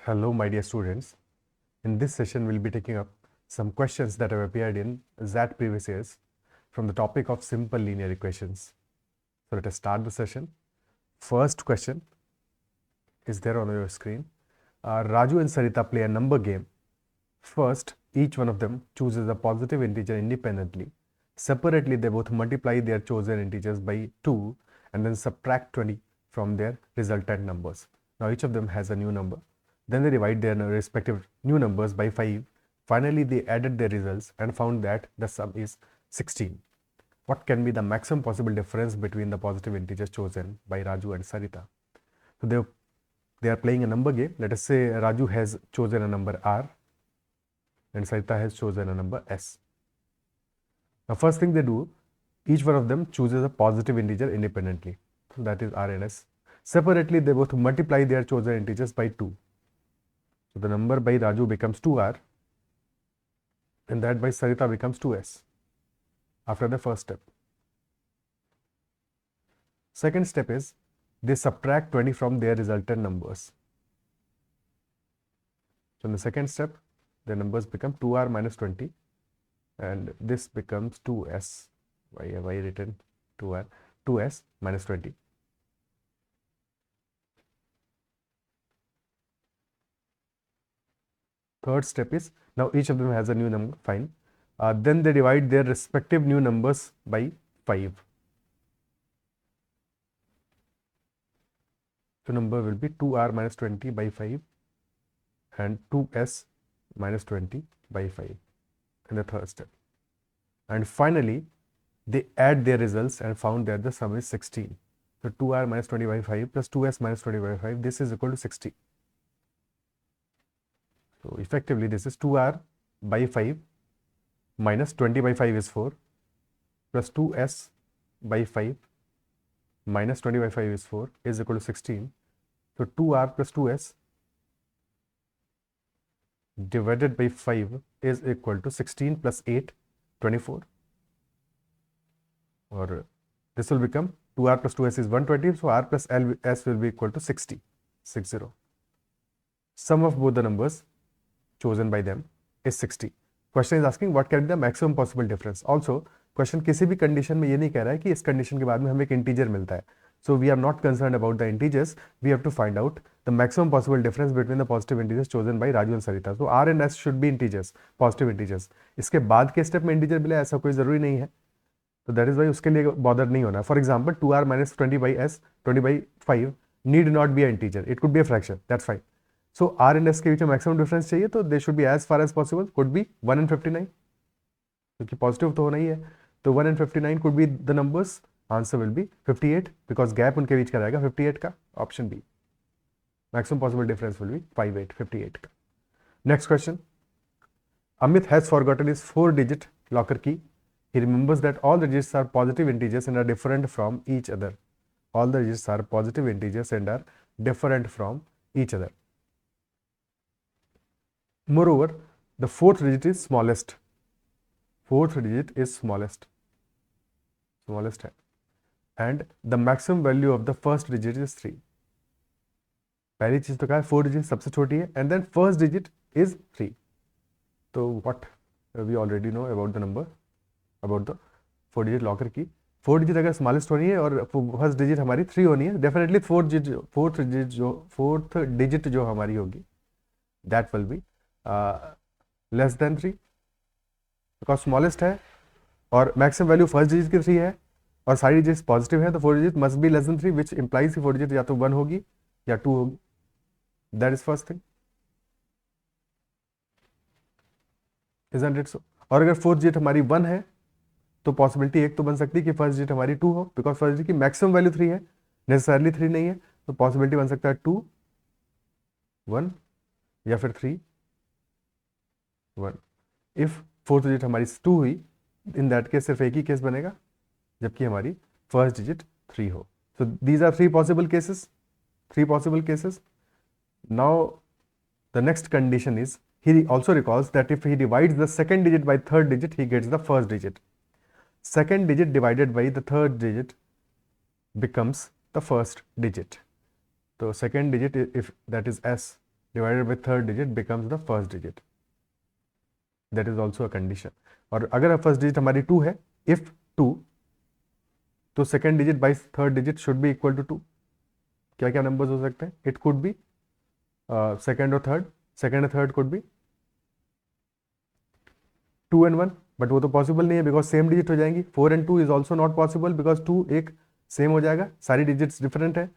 Hello, my dear students. In this session, we'll be taking up some questions that have appeared in XAT previous years from the topic of simple linear equations. So let us start the session. First question is there on your screen. Raju and Sarita play a number game. First, each one of them chooses a positive integer independently. Separately, they both multiply their chosen integers by 2 and then subtract 20 from their resultant numbers. Now, each of them has a new number. Then they divide their respective new numbers by 5. Finally, they added their results and found that the sum is 16. What can be the maximum possible difference between the positive integers chosen by Raju and Sarita? So they are playing a number game. Let us say Raju has chosen a number R and Sarita has chosen a number S. Now, first thing they do, each one of them chooses a positive integer independently. So that is R and S. Separately, they both multiply their chosen integers by 2. So the number by Raju becomes 2R and that by Sarita becomes 2S after the first step. Second step is they subtract 20 from their resultant numbers. So in the second step, the numbers become 2R minus 20 and this becomes 2S. Why have I written 2R? 2S minus 20. Third step is, now each of them has a new number, fine. Then they divide their respective new numbers by 5. So number will be 2R minus 20 by 5 and 2S minus 20 by 5 in the third step. And finally, they add their results and found that the sum is 16. So 2R minus 20 by 5 plus 2S minus 20 by 5, this is equal to 60. So effectively, this is 2R by 5 minus 20 by 5 is 4 plus 2S by 5 minus 20 by 5 is 4 is equal to 16. So 2R plus 2S divided by 5 is equal to 16 plus 8, 24. Or this will become 2R plus 2S is 120. So R plus S will be equal to 60. Sum of both the numbers chosen by them is 60. Question is asking what can be the maximum possible difference. Also, question किसी भी condition में ये नहीं कह रहा है कि इस condition के बाद में हमें एक integer मिलता है. So we are not concerned about the integers. We have to find out the maximum possible difference between the positive integers chosen by Raju and Sarita. So R and S should be integers, positive integers. इसके बाद के step में integer मिले ऐसा कोई जरूरी नहीं है. तो that is why उसके लिए bother नहीं होना. For example, 2R minus 20 by S, 20 by 5 need not be an integer. It could be a fraction. That's fine. So R and S के बीच में maximum difference चाहिए तो they should be as far as possible. Could be 1 and 59. क्योंकि positive तो होना ही है. तो 1 and 59 could be the numbers. Answer will be 58 because gap उनके बीच का रहेगा 58 का. Option B. Maximum possible difference will be 58 का. Next question. Amit has forgotten his 4-digit locker key. He remembers that all the digits are positive integers and are different from each other. All the digits are positive integers and are different from each other. Moreover, the 4th digit is smallest. 4th digit is smallest है. And the maximum value of the first digit is 3. पहली चीज तो कहा 4 digit सबसे छोटी है and then first digit is 3. तो what we already know about the number, about the 4-digit locker key. 4 digit अगर smallest होनी है और first digit हमारी 3 होनी है, definitely 4th digit जो हमारी होगी that will be less than 3 because smallest है और maximum value first digit की 3 है और सारी digits positive है तो 4 digit must be less than 3 which implies कि 4 digit या तो 1 होगी या 2 होगी. That is first thing. Isn't it so? और अगर 4th digit हमारी 1 है तो पॉसिबिलिटी एक तो बन सकती है कि फर्स्ट डिजिट हमारी 2 हो बिकॉज फर्स्ट डिजिट की मैक्सिमम वैल्यू 3 है, नेसेसरली 3 नहीं है तो पॉसिबिलिटी बन सकता है 2 1 या फिर 3 1. इफ 4th डिजिट हमारी 2 हुई इन दैट केस सिर्फ एक ही केस बनेगा जबकि हमारी फर्स्ट डिजिट 3 हो. So these are 3 possible cases. Now the next condition is he also recalls that if he divides the second digit by third digit he gets the first digit. Second digit divided by the third digit becomes the first digit. So second digit, if that is S, divided by third digit becomes the first digit. That is also a condition. और अगर first digit हमारी 2 है, if 2, तो second digit by third digit should be equal to 2. क्या क्या numbers हो सकते हैं? इट कुड बी सेकेंड और third could be 2 and 1, but वो तो पॉसिबल नहीं है बिकॉज सेम डिजिट हो जाएंगी. 4 and 2 is also not possible because 2 एक सेम हो जाएगा, सारी डिजिट्स डिफरेंट है.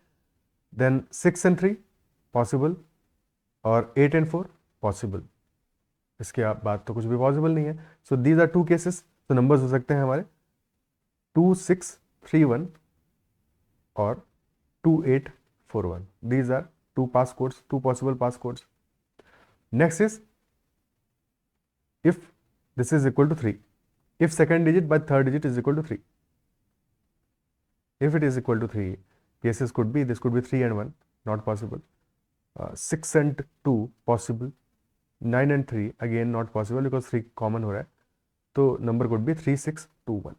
देन 6 and 3 पॉसिबल, और 8 and 4 पॉसिबल. इसके बाद तो कुछ भी पॉसिबल नहीं है. So these are 2 cases. तो नंबर्स हो सकते हैं हमारे 2, 6, 3, 1 और 2, 8, 4, 1. These are 2 passcodes, 2 possible passcodes. Next is if this is equal to 3. If second digit by third digit is equal to 3. If it is equal to 3, cases could be, this could be 3 and 1, not possible. 6 and 2 possible. 9 and 3 again not possible because 3 common हो रहा है. तो number could be 3, 6, 2, 1.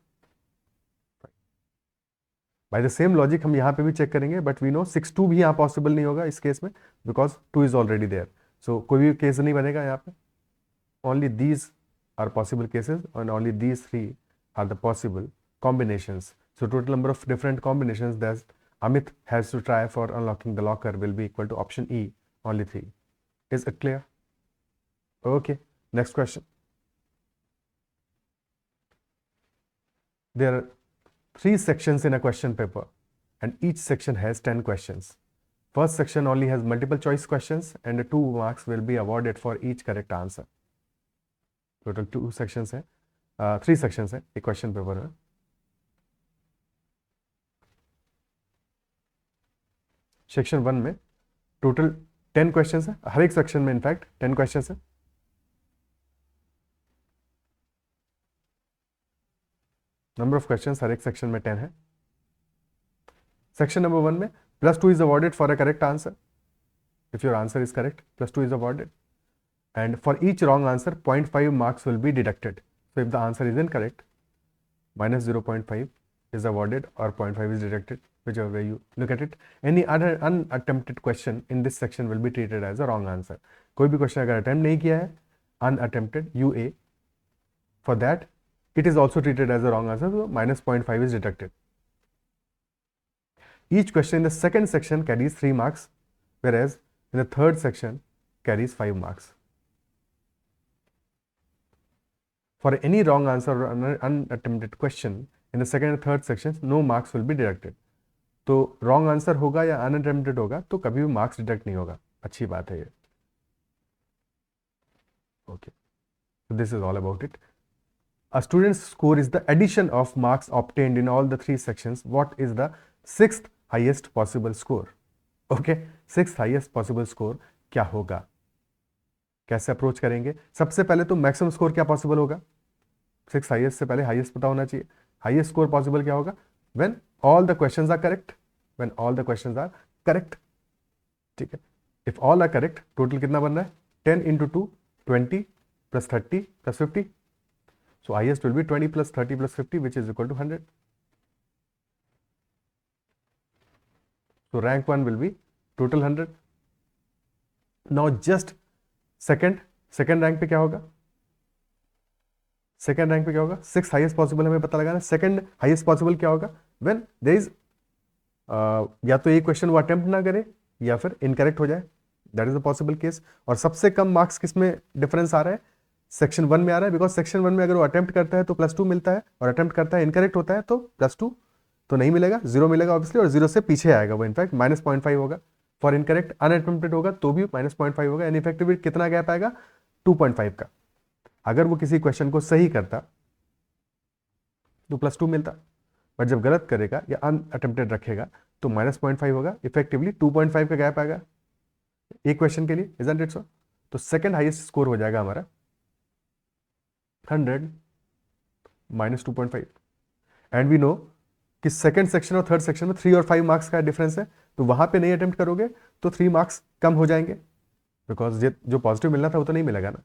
By the same logic हम यहाँ पे भी check करेंगे, but we know 6, 2 भी यहाँ पॉसिबल नहीं होगा इस केस में because 2 is already there. So कोई भी केस नहीं बनेगा यहाँ पे. Only these are possible cases and only these 3 are the possible combinations. So total number of different combinations that Amit has to try for unlocking the locker will be equal to option E, only 3. Is it clear? Okay, next question. There are 3 sections in a question paper and each section has 10 questions. First section only has multiple choice questions and 2 marks will be awarded for each correct answer. Total 2 sections है, 3 sections है एक question paper में. Section 1 में total 10 questions है, हर एक section में in fact 10 questions है. Number of questions हर एक सेक्शन में 10 है. सेक्शन नंबर 1 में +2 is awarded for a correct answer. If your answer is correct +2 is awarded, and for each wrong answer 0.5 marks will be deducted. So if the answer is incorrect, -0.5 is awarded or 0.5 is deducted, whichever way you look at it. Any other unattempted question in this section will be treated as a wrong answer. कोई भी question अगर attempt नहीं किया है, unattempted UA, for that it is also treated as a wrong answer, so -0.5 is deducted. Each question in the second section carries 3 marks, whereas in the third section carries 5 marks. For any wrong answer or unattempted question in the second and third sections, no marks will be deducted. तो wrong answer होगा या unattempted होगा तो कभी भी marks deduct नहीं होगा. अच्छी बात है ये. Okay, so this is all about it. A student's score is the addition of marks obtained in all the 3 sections. What is the 6th highest possible score? Okay, 6th highest possible score क्या होगा? कैसे approach करेंगे? सबसे पहले तो maximum score क्या possible होगा? 6th highest से पहले हाईएस्ट पता होना चाहिए. हाईएस्ट स्कोर पॉसिबल क्या होगा? When all the questions are correct. When all the questions are correct. ठीक है. If all are correct, total कितना बन रहा है? 10 into 2, 20 plus 30 plus 50. So highest will be 20 plus 30 plus 50, which is equal to 100. So rank 1 will be total 100. Now just second rank पे क्या होगा? Second rank पे क्या होगा? 6th हाईएस्ट पॉसिबल हमें पता लगाना. सेकेंड हाईएस्ट पॉसिबल क्या होगा? व्हेन देयर इज या तो एक क्वेश्चन वो अटेम्प्ट ना करे या फिर इनकरेक्ट हो जाए. That is a possible case. और सबसे कम मार्क्स किस में डिफरेंस आ रहा है? सेक्शन 1 में आ रहा है, बिकॉज सेक्शन 1 में अगर वो अटेम्प्ट करता है तो +2 मिलता है, और अटेम्प्ट करता है इनकरेक्ट होता है तो +2 तो नहीं मिलेगा, 0 मिलेगा ऑब्वियसली, और 0 से पीछे आएगा वो. इनफैक्ट -0.5 होगा. फॉर इनकरेक्ट अनअटेम्प्टेड होगा तो भी -0.5 होगा. एंड इफेक्टिव कितना गैप आएगा? 2.5 का. अगर वो किसी क्वेश्चन को सही करता तो +2 मिलता, बट जब गलत करेगा या अनअटेम्प्टेड रखेगा तो -0.5 होगा. इफेक्टिवली 2.5 का गैप आएगा एक क्वेश्चन के लिए. Isn't it so? तो सेकंड हाईएस्ट स्कोर हो जाएगा हमारा 100 - 2.5. एंड वी नो कि सेकंड सेक्शन और थर्ड सेक्शन में 3 और 5 मार्क्स का डिफरेंस है, तो वहां पे नहीं अटेम्प्ट करोगे तो 3 मार्क्स कम हो जाएंगे, बिकॉज जो पॉजिटिव मिलना था वो तो नहीं मिलेगा ना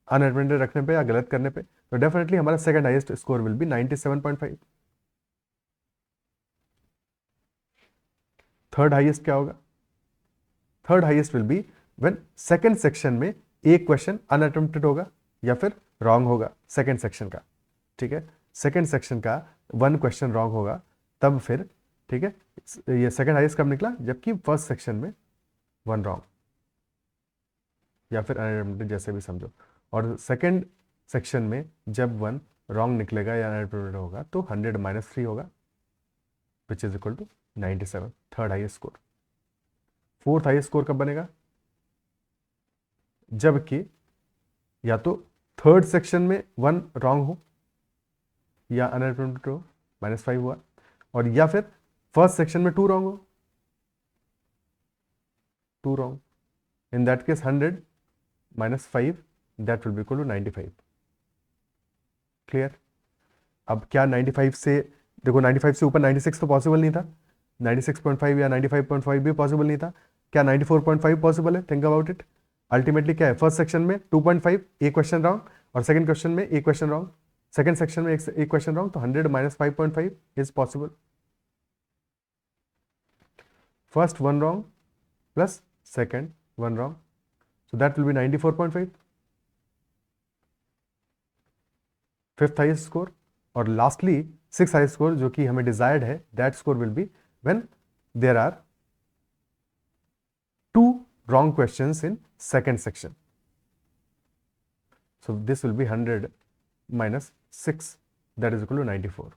अनअटेम्प्टेड रखने पे या गलत करने पे. तो डेफिनेटली हमारा second highest score will B 97.5. Third highest क्या होगा? Third highest will be when second section में एक क्वेश्चन अनअटेम्प्टेड होगा या फिर रॉन्ग होगा सेकंड सेक्शन का, ठीक है, सेकंड सेक्शन का वन क्वेश्चन रॉन्ग होगा तब फिर, ठीक है, ये सेकंड हाईएस्ट कब निकला, जबकि फर्स्ट सेक्शन में वन रॉन्ग या फिर अनअटेम्प्टेड जैसे भी समझो, और सेकंड सेक्शन में जब वन रॉन्ग निकलेगा या अनअटेम्प्टेड होगा तो 100 माइनस 3 होगा which is equal to 97, third highest score. Fourth highest score कब बनेगा, जबकि या तो थर्ड सेक्शन में वन रॉन्ग हो या अनअटेम्प्टेड हो, -5 हुआ, और या फिर फर्स्ट सेक्शन में 2 रॉन्ग हो, 2 wrong, in that case 100 minus 5 that will be equal to 95। Clear. अब क्या 95 से, देखो 95 से ऊपर 96 तो पॉसिबल नहीं था, 96.5 या 95.5 भी पॉसिबल नहीं था, क्या 94.5 पॉसिबल है, थिंक अबाउट इट। अल्टीमेटली क्या है, फर्स्ट सेक्शन में 2.5 एक क्वेश्चन रॉन्ग, और सेकंड क्वेश्चन में एक क्वेश्चन रॉन्ग, सेकंड सेक्शन में एक क्वेश्चन रॉन्ग, तो 100 minus 5.5 is possible. First one wrong plus second one wrong, so that will be 94.5, fifth highest score. और लास्टली सिक्स हाईएस्ट स्कोर जो कि हमें डिजायर्ड है, that score will be when there are 2 wrong questions in second section, so this will be 100 minus 6 that is equal to 94.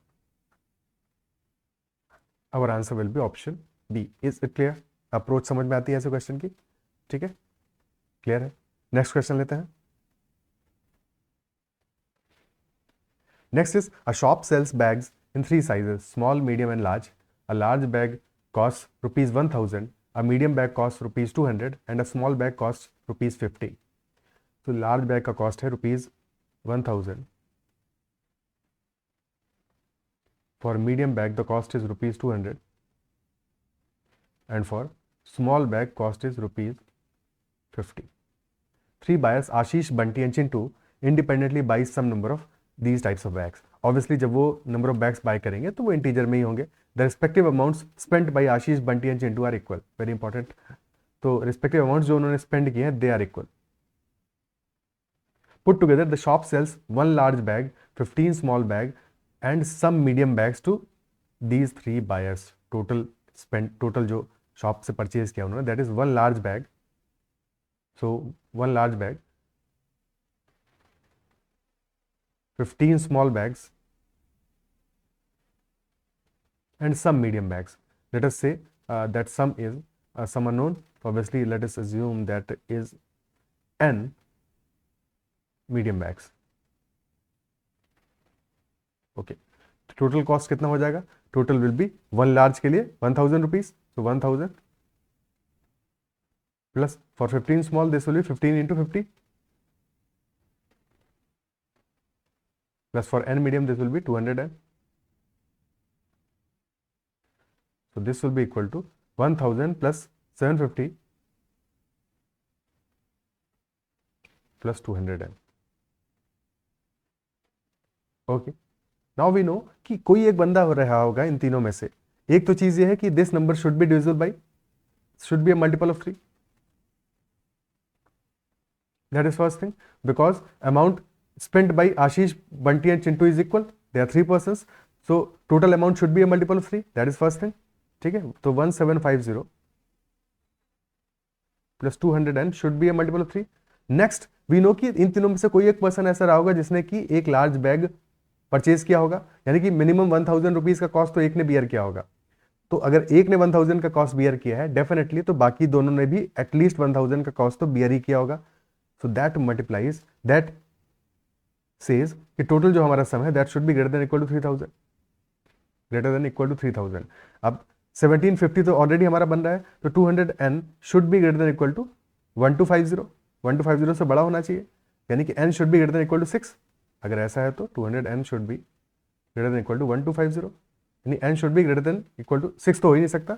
our answer will be option B. is it clear? Approach समझ में आती है ऐसे question की, ठीक है, clear है। Next question लेते हैं। Next is a shop sells bags in 3 sizes, small, medium and large. A large bag cost ₹1000, a medium bag costs ₹200 and a small bag costs ₹50. तो लार्ज बैग का cost है ₹1000, for medium bag the cost is ₹200 and for small bag cost is ₹50. 3 buyers, Ashish, Bunty and Chintu, independently buy some number of these types of bags. Obviously जब वो number of bags buy करेंगे तो वो integer में ही होंगे। The respective amounts spent by Ashish, Bunty and Chintu are equal. Very important. तो respective amounts जो उन्होंने spend किए हैं they are equal. Put together the shop sells 1 large bag, 15 small bag and some medium bags to these 3 buyers. Total जो shop से purchase किया उन्होंने, that is 1 large bag. So 1 large bag, 15 small bags and some medium bags. Let us say that sum is some unknown. Obviously let us assume that is n medium bags. Okay, total cost कितना हो जाएगा, total will be 1 large के लिए 1000 rupees, so 1000 plus for 15 small this will be 15 into 50 plus for n medium this will be 200n. So this will be equal to 1000 plus 750 plus 200n. Okay, now we know कि कोई एक बंदा हो रहा होगा इन तीनों में से। एक तो चीज ये है कि this number should be divisible by, should be a multiple of 3. That is first thing, because amount spent by Ashish, Bunty and Chintu is equal. They are 3 persons, so total amount should be a multiple of 3. That is first thing. ठीक है, तो 1750 plus 200n should be a multiple of 3. Next we know कि इन तीनों में से कोई एक person ऐसा रहा होगा जिसने कि एक लार्ज बैग परचेज किया होगा, यानी कि मिनिमम 1000 रुपीज का कॉस्ट तो एक ने बियर किया होगा। तो अगर एक ने 1000 का कॉस्ट बियर किया है डेफिनेटली, तो बाकी दोनों ने भी एटलीस्ट 1000 का कॉस्ट तो बियर ही किया होगा। So that multiplies, that says कि total जो हमारा सम है that should be greater than equal to 3000, greater than equal to 3000. अब 1750 तो ऑलरेडी हमारा बन रहा है, तो 200n should be greater than equal to 1250. 1250 से बड़ा होना चाहिए, यानी कि n should be greater than equal to 6. अगर ऐसा है तो 200n should be greater than equal to 1250, यानी n should be greater than equal to 6 तो हो ही नहीं सकता,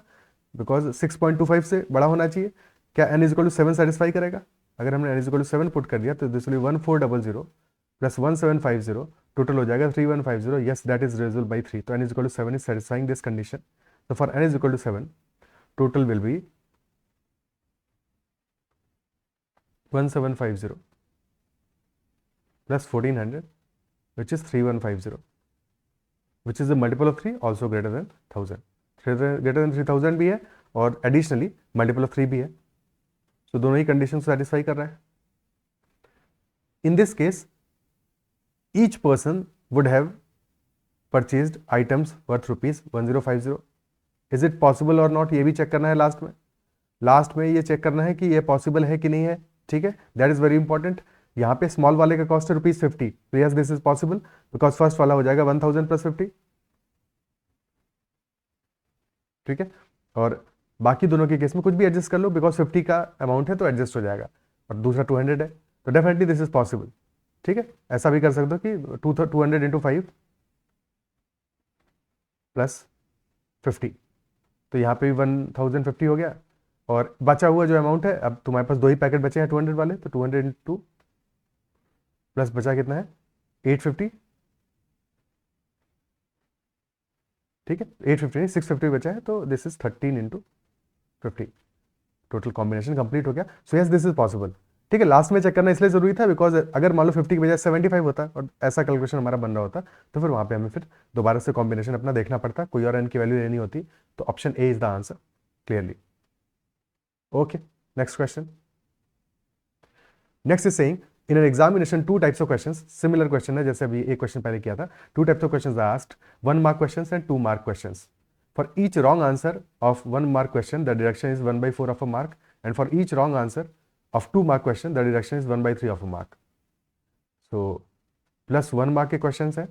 बिकॉज 6.25 से बड़ा होना चाहिए। क्या n is equal to 7 satisfy करेगा? अगर हमने n is equal to 7 put कर दिया तो this will be 1400 plus 1750, total हो जाएगा 3150. Yes, that is divisible by 3, तो n is equal to 7 is satisfying this condition. So for n is equal to 7, total will be 1750 plus 1400 which is 3150 which is a multiple of 3 also greater than 1000. greater than 3000 भी है और additionally multiple of 3 भी है. So दोनों ही conditions satisfy कर रहा है. In this case, each person would have purchased items worth rupees 1050. Is it possible or not? ये भी चेक करना है लास्ट में ये चेक करना है कि ये पॉसिबल है कि नहीं है. ठीक है, दैट इज वेरी इंपॉर्टेंट. यहाँ पे स्मॉल वाले का कॉस्ट है ₹50. तो yes this is possible because first वाला हो जाएगा 1000 प्लस 50. ठीक है, और बाकी दोनों के केस में कुछ भी एडजस्ट कर लो बिकॉज 50 का अमाउंट है तो एडजस्ट हो जाएगा और दूसरा 200 है तो डेफिनेटली दिस इज पॉसिबल. ठीक है, ऐसा भी कर सकते हो कि 200 इंटू 5 प्लस 50 तो यहाँ पे भी 1050 हो गया और बचा हुआ जो अमाउंट है, अब तुम्हारे पास 2 ही पैकेट बचे हैं 200 वाले, तो 200 इंटू प्लस बचा कितना है 850. ठीक है, 850 नहीं 650 बचा है तो this is 13 into 50. Total combination complete हो गया. So yes this is possible. ठीक है, लास्ट में चेक करना इसलिए जरूरी था बिकॉज अगर मान लो 50 की बजाय 75 होता और ऐसा कैलकुलेशन हमारा बन रहा होता तो फिर वहाँ पे हमें फिर दोबारा से कॉम्बिनेशन अपना देखना पड़ता, कोई और n की वैल्यू लेनी होती. तो option A is the answer clearly. Okay, next question. Next is saying in an examination 2 types of questions. Similar question है जैसे अभी एक क्वेश्चन पहले किया था. 2 types of questions are asked, 1 mark questions and 2 mark questions. For each wrong answer of 1 mark question the deduction is 1/4 of a mark and for each wrong answer of 2 mark question the deduction is 1/3 of a mark. So plus 1 mark के questions है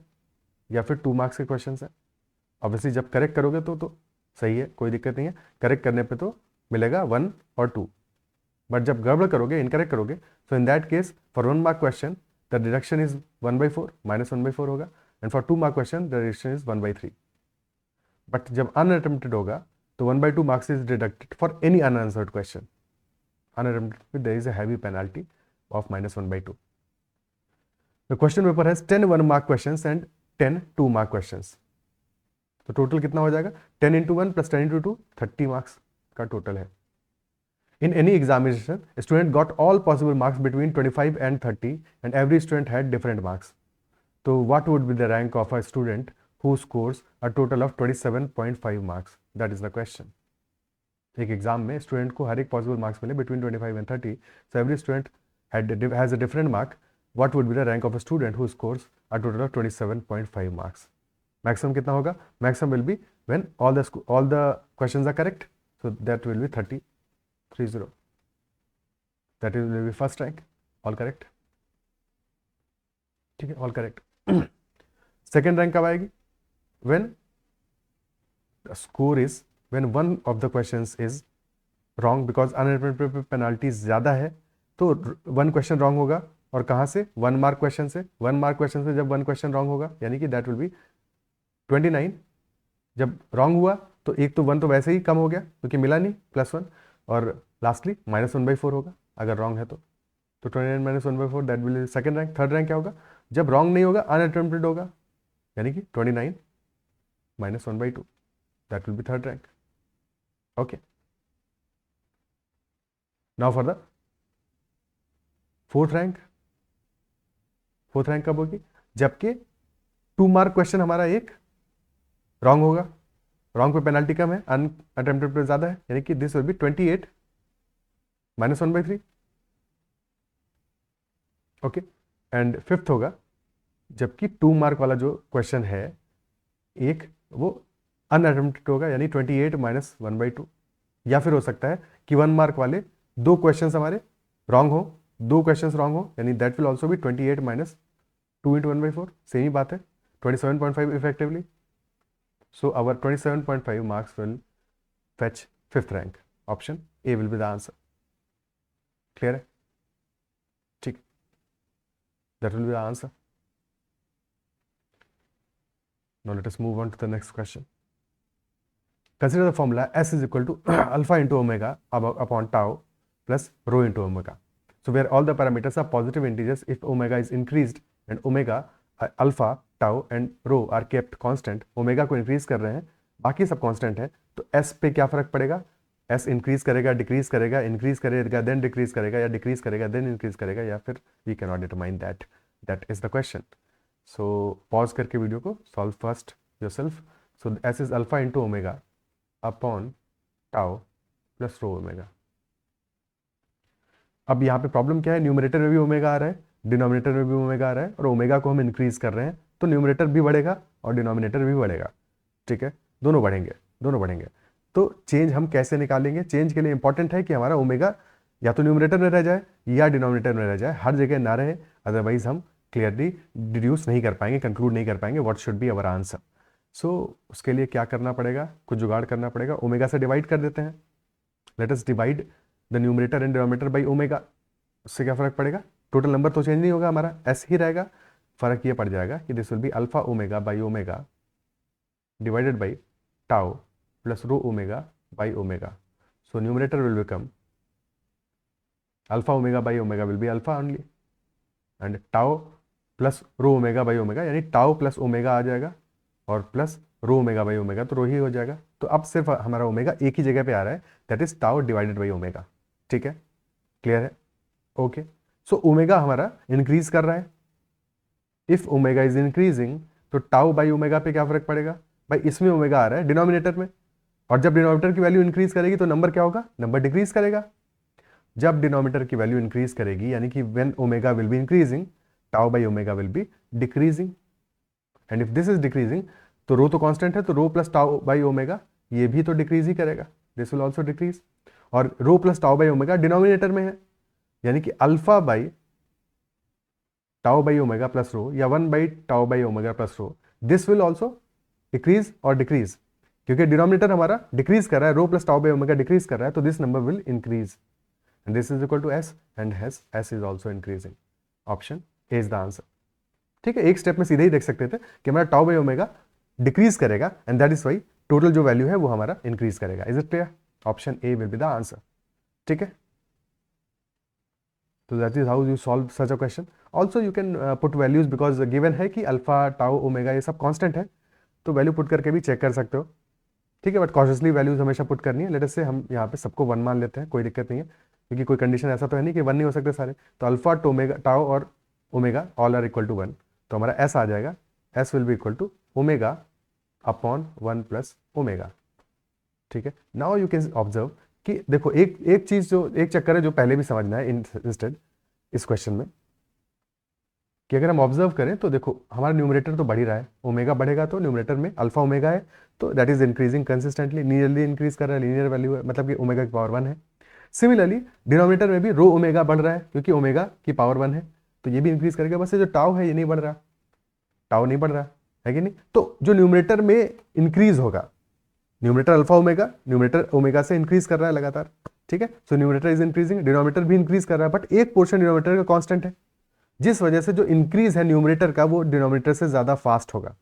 या फिर 2 marks के questions है. Obviously जब correct करोगे तो सही है, कोई दिक्कत नहीं है. करेक्ट करने पे तो मिलेगा 1 और 2. बट जब गड़बड़ करोगे, इनकरेक्ट करोगे, so in that case for 1 mark question the deduction is 1/4 minus 1/4 होगा and for 2 mark question the deduction is 1/3. But जब unattempted होगा तो 1/2 marks is deducted for any unanswered question. Unattempted, there is a heavy penalty of minus 1/2. The question paper has 10 1 mark questions and 10 2 mark questions. तो total कितना हो जाएगा 10 into 1 plus 10 into 2 30 marks का total है. In any examination, a student got all possible marks between 25 and 30 and every student had different marks. So what would be the rank of a student who scores a total of 27.5 marks? That is the question. एक exam में student को हर एक possible marks मिले between 25 and 30. So every student has a different mark. What would be the rank of a student who scores a total of 27.5 marks. Maximum कितना होगा? Maximum will be when all the questions are correct. So that will be 30. That will be first rank. All correct. ठीक है, all correct. Second rank कब आएगी? When the score is when one of the questions is wrong because unattempted penalty ज़्यादा है तो 1 question wrong होगा. और कहाँ से? 1 मार्क क्वेश्चन से. 1 मार्क क्वेश्चन से जब 1 क्वेश्चन रॉन्ग होगा यानी कि दैट विल बी 29. जब रॉन्ग हुआ तो एक तो 1 तो वैसे ही कम हो गया क्योंकि मिला नहीं +1 और लास्टली minus 1/4 होगा अगर रॉन्ग है तो 29 minus 1/4 that will second rank. Third rank क्या होगा? जब रॉन्ग नहीं होगा अनअटेम्प्टेड होगा यानी कि 29 minus 1/2 that will B third rank. Okay. Now for the fourth rank. Fourth rank कब होगी? जबकि 2 मार्क क्वेश्चन हमारा एक रॉन्ग होगा. रॉन्ग पे पेनल्टी कम है, अनअटेम्प्टेड पे ज्यादा है यानी कि this will be 28 minus 1/3. Okay. And fifth होगा जबकि 2 मार्क वाला जो क्वेश्चन है एक वो अनअटेम्प्टेड होगा यानी 28 minus 1/2. या फिर हो सकता है कि 1 मार्क वाले 2 क्वेश्चंस हमारे रॉन्ग हो, 2 क्वेश्चंस रॉन्ग हो यानी that will also be 28 minus 2 into 1/4. Same ही बात है, 27.5 effectively. So our 27.5 marks will fetch fifth rank. Option A will be the answer. Clear है? ठीक, that will be the answer. Now let us move on to the next question. Consider the formula S is equal to alpha into omega upon tau plus rho into omega. So where all the parameters are positive integers, if omega is increased and omega, alpha, tau and rho are kept constant, omega को increase कर रहे हैं, बाकी सब constant है, तो S पे क्या फर्क पड़ेगा? एस इंक्रीज करेगा, डिक्रीज करेगा, इंक्रीज करेगा देन डिक्रीज करेगा, या डिक्रीज करेगा देन इंक्रीज करेगा, या फिर we can not determine that. That is the question. So pause करके वीडियो को solve first yourself. So S is alpha into omega upon tau plus rho omega. अब यहाँ पे प्रॉब्लम क्या है, न्यूमरेटर में भी ओमेगा आ रहा है, डिनोमिनेटर में भी ओमेगा आ रहा है, और ओमेगा को हम इंक्रीज कर रहे हैं, तो न्यूमरेटर भी बढ़ेगा और डिनोमिनेटर भी बढ़ेगा. ठीक है, दोनों बढ़ेंगे, दोनों बढ़ेंगे. तो चेंज हम कैसे निकालेंगे? चेंज के लिए इंपॉर्टेंट है कि हमारा ओमेगा या तो न्यूमरेटर में रह जाए या डिनोमिनेटर में रह जाए, हर जगह ना रहे, अदरवाइज हम क्लियरली डिड्यूस नहीं कर पाएंगे, कंक्लूड नहीं कर पाएंगे what should be our answer. So उसके लिए क्या करना पड़ेगा, कुछ जुगाड़ करना पड़ेगा. ओमेगा से डिवाइड कर देते हैं. Let us divide the numerator and denominator by omega. उससे क्या फर्क पड़ेगा, टोटल नंबर तो चेंज नहीं होगा, हमारा एस ही रहेगा. फर्क ये पड़ जाएगा कि this will be alpha omega by omega divided by tau plus rho omega by omega. So numerator will become alpha omega by omega will be alpha only, and tau plus rho omega by omega, यानी tau plus omega आ जाएगा, और plus rho omega by omega, तो रो ही हो जाएगा. तो अब सिर्फ हमारा ओमेगा एक ही जगह पे आ रहा है, that is tau divided by omega. ठीक है, क्लियर है? ओके. सो ओमेगा हमारा इंक्रीज कर रहा है. इफ ओमेगा इज इंक्रीजिंग तो टाउ बाई ओमेगा पे क्या फर्क पड़ेगा? भाई इसमें ओमेगा आ रहा है डिनोमिनेटर में, और जब डिनोमिनेटर की वैल्यू इंक्रीज करेगी तो नंबर क्या होगा? नंबर डिक्रीज करेगा. जब डिनोमिनेटर की वैल्यू इंक्रीज करेगी, यानी कि when omega will be increasing, tau by omega will be decreasing. And if this is decreasing, तो रो तो कांस्टेंट है, तो रो प्लस टाउ बाई ओमेगा ये भी तो डिक्रीज ही करेगा, दिस विल ऑल्सो डिक्रीज. और rho plus tau by omega denominator में है, यानी कि alpha by tau by omega plus rho, या 1 by tau by omega plus rho, this will also decrease और डिक्रीज, क्योंकि डिनोमिनेटर हमारा डिक्रीज कर रहा है, rho plus tau by omega decrease कर रहा है, तो this number will increase, and this is equal to S, and has S is also increasing. Option A is the answer. ठीक है, एक स्टेप में सीधे ही देख सकते थे कि हमारा टाउ बाई ओमेगा डिक्रीज करेगा, and that is why total जो वैल्यू है वो हमारा इंक्रीज करेगा. Is it clear? Option A will be the answer. ठीक है, तो that is how you solve such a question. Also you can put values, because given है कि अल्फा टाउ ओमेगा ये सब कांस्टेंट है, तो वैल्यू पुट करके भी चेक कर सकते हो. ठीक है, बट कॉशियसली वैल्यूज हमेशा पुट करनी है. लेट अस से हम यहाँ पे सबको 1 मान लेते हैं, कोई दिक्कत नहीं है, क्योंकि कोई कंडीशन ऐसा तो है नहीं कि 1 नहीं हो सकते सारे. तो अल्फा टोमेगा टाउ और omega all are equal to 1, तो हमारा एस आ जाएगा, S will be equal to omega upon 1 plus omega. ठीक है, नाउ यू कैन ऑब्जर्व कि देखो एक एक चीज जो एक चक्कर है जो पहले भी समझना है इंस्टेड इस क्वेश्चन में, कि अगर हम ऑब्जर्व करें तो देखो हमारा न्यूमरेटर तो बढ़ ही रहा है, ओमेगा बढ़ेगा तो न्यूमरेटर में अल्फा ओमेगा है, तो that is increasing consistently, linearly increase कर रहा है, लीनियर वैल्यू है, मतलब कि ओमेगा की पावर 1 है. सिमिलरली डिनोमिनेटर में भी रो ओमेगा बढ़ रहा है, क्योंकि ओमेगा की पावर 1 है, तो ये भी इंक्रीज करेगा. बस ये जो टाउ है ये नहीं बढ़ रहा, टाउ नहीं बढ़ रहा है कि नहीं. तो जो न्यूमरेटर में इंक्रीज होगा, numerator alpha omega, numerator omega से इंक्रीज कर रहा है लगातार. ठीक है, so numerator is increasing, denominator भी इंक्रीज कर रहा है, बट एक पोर्शन डिनोमिनेटर का कांस्टेंट है, जिस वजह से जो इंक्रीज है न्यूमरेटर का वो डिनोमिनेटर से ज्यादा फास्ट होगा.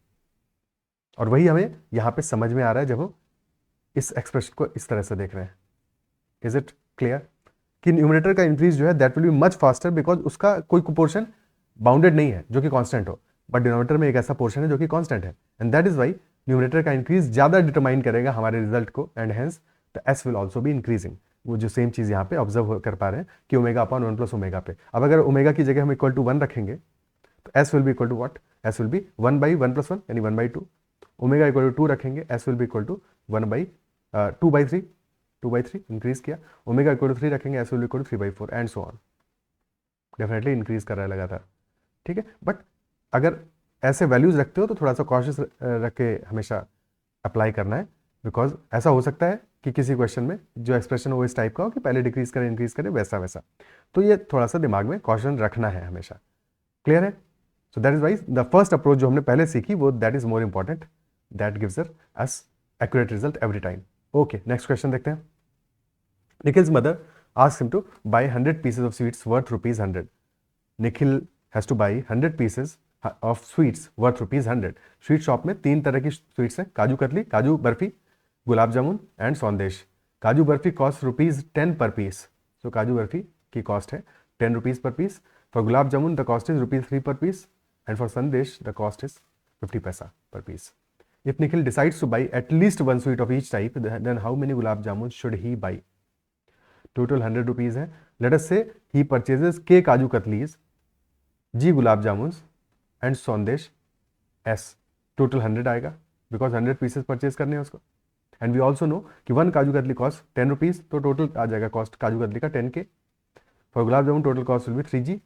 और वही हमें यहां पे समझ में आ रहा है जब हम इस एक्सप्रेशन को इस तरह से देख रहे हैं. इज इट क्लियर कि न्यूमरेटर का इंक्रीज जो है that will be much faster, because उसका कोई पोर्शन बाउंडेड नहीं है जो कि कांस्टेंट हो, बट डिनोमिनेटर में एक ऐसा पोर्शन है जो कि कांस्टेंट है, and that is why numerator का इंक्रीज ज्यादा डिटरमाइन करेगा हमारे रिजल्ट को, and hence the S will also be increasing. वो जो सेम चीज यहाँ पे ऑब्जर्व कर पा रहे हैं कि ओमेगा अपॉन 1 प्लस ओमेगा पे. अब अगर ओमेगा की जगह हम इक्वल टू 1 रखेंगे तो S will be equal to what? S will be 1 by 1 plus 1, यानी 1 बाई 2. ओमेगा इक्वल टू 2 रखेंगे, S will be equal to 1 by 2 by 3, 2 by 3 increase किया. ओमेगा इक्वल टू 3 रखेंगे, S will be equal to 3 by 4, and so on. Definitely increase कर रहा है लगातार. ठीक है, बट अगर ऐसे वैल्यूज रखते हो तो थोड़ा सा कॉशियस रख के हमेशा अप्लाई करना है, बिकॉज ऐसा हो सकता है कि किसी क्वेश्चन में जो एक्सप्रेशन हो इस टाइप का हो कि पहले डिक्रीज करे इंक्रीज करे वैसा वैसा, तो ये थोड़ा सा दिमाग में कॉशन रखना है हमेशा. क्लियर है? So that is why the first approach जो हमने पहले सीखी वो that is more important, that gives us accurate result every time. Okay, next question देखते हैं. Nikhil's mother asked him to buy 100 pieces of sweets worth ₹100. Nikhil has to buy 100 pieces of sweets worth ₹100. Sweet shop में 3 तरह की sweets हैं, kaju katli, kaju barfi, gulab jamun and sandesh. काजू barfi cost ₹10 per piece, सो काजू बर्फी की cost है ₹10 per piece. For gulab jamun the cost is ₹3 per piece, and for sandesh the cost is 50 paisa per piece. If Nikhil decides to buy at least one sweet of each type, then how many gulab jamun should he buy? Total 100 rupees है. Let us say he purchases K Kaju Katlis, G gulab jamuns and Sandesh S. Total 100 आएगा because 100 pieces purchase करने हैं उसको. And we also know कि one kaju katli cost 10 rupees, तो total आ जाएगा cost kaju katli का 10K. For gulab jamun total cost will be 3G.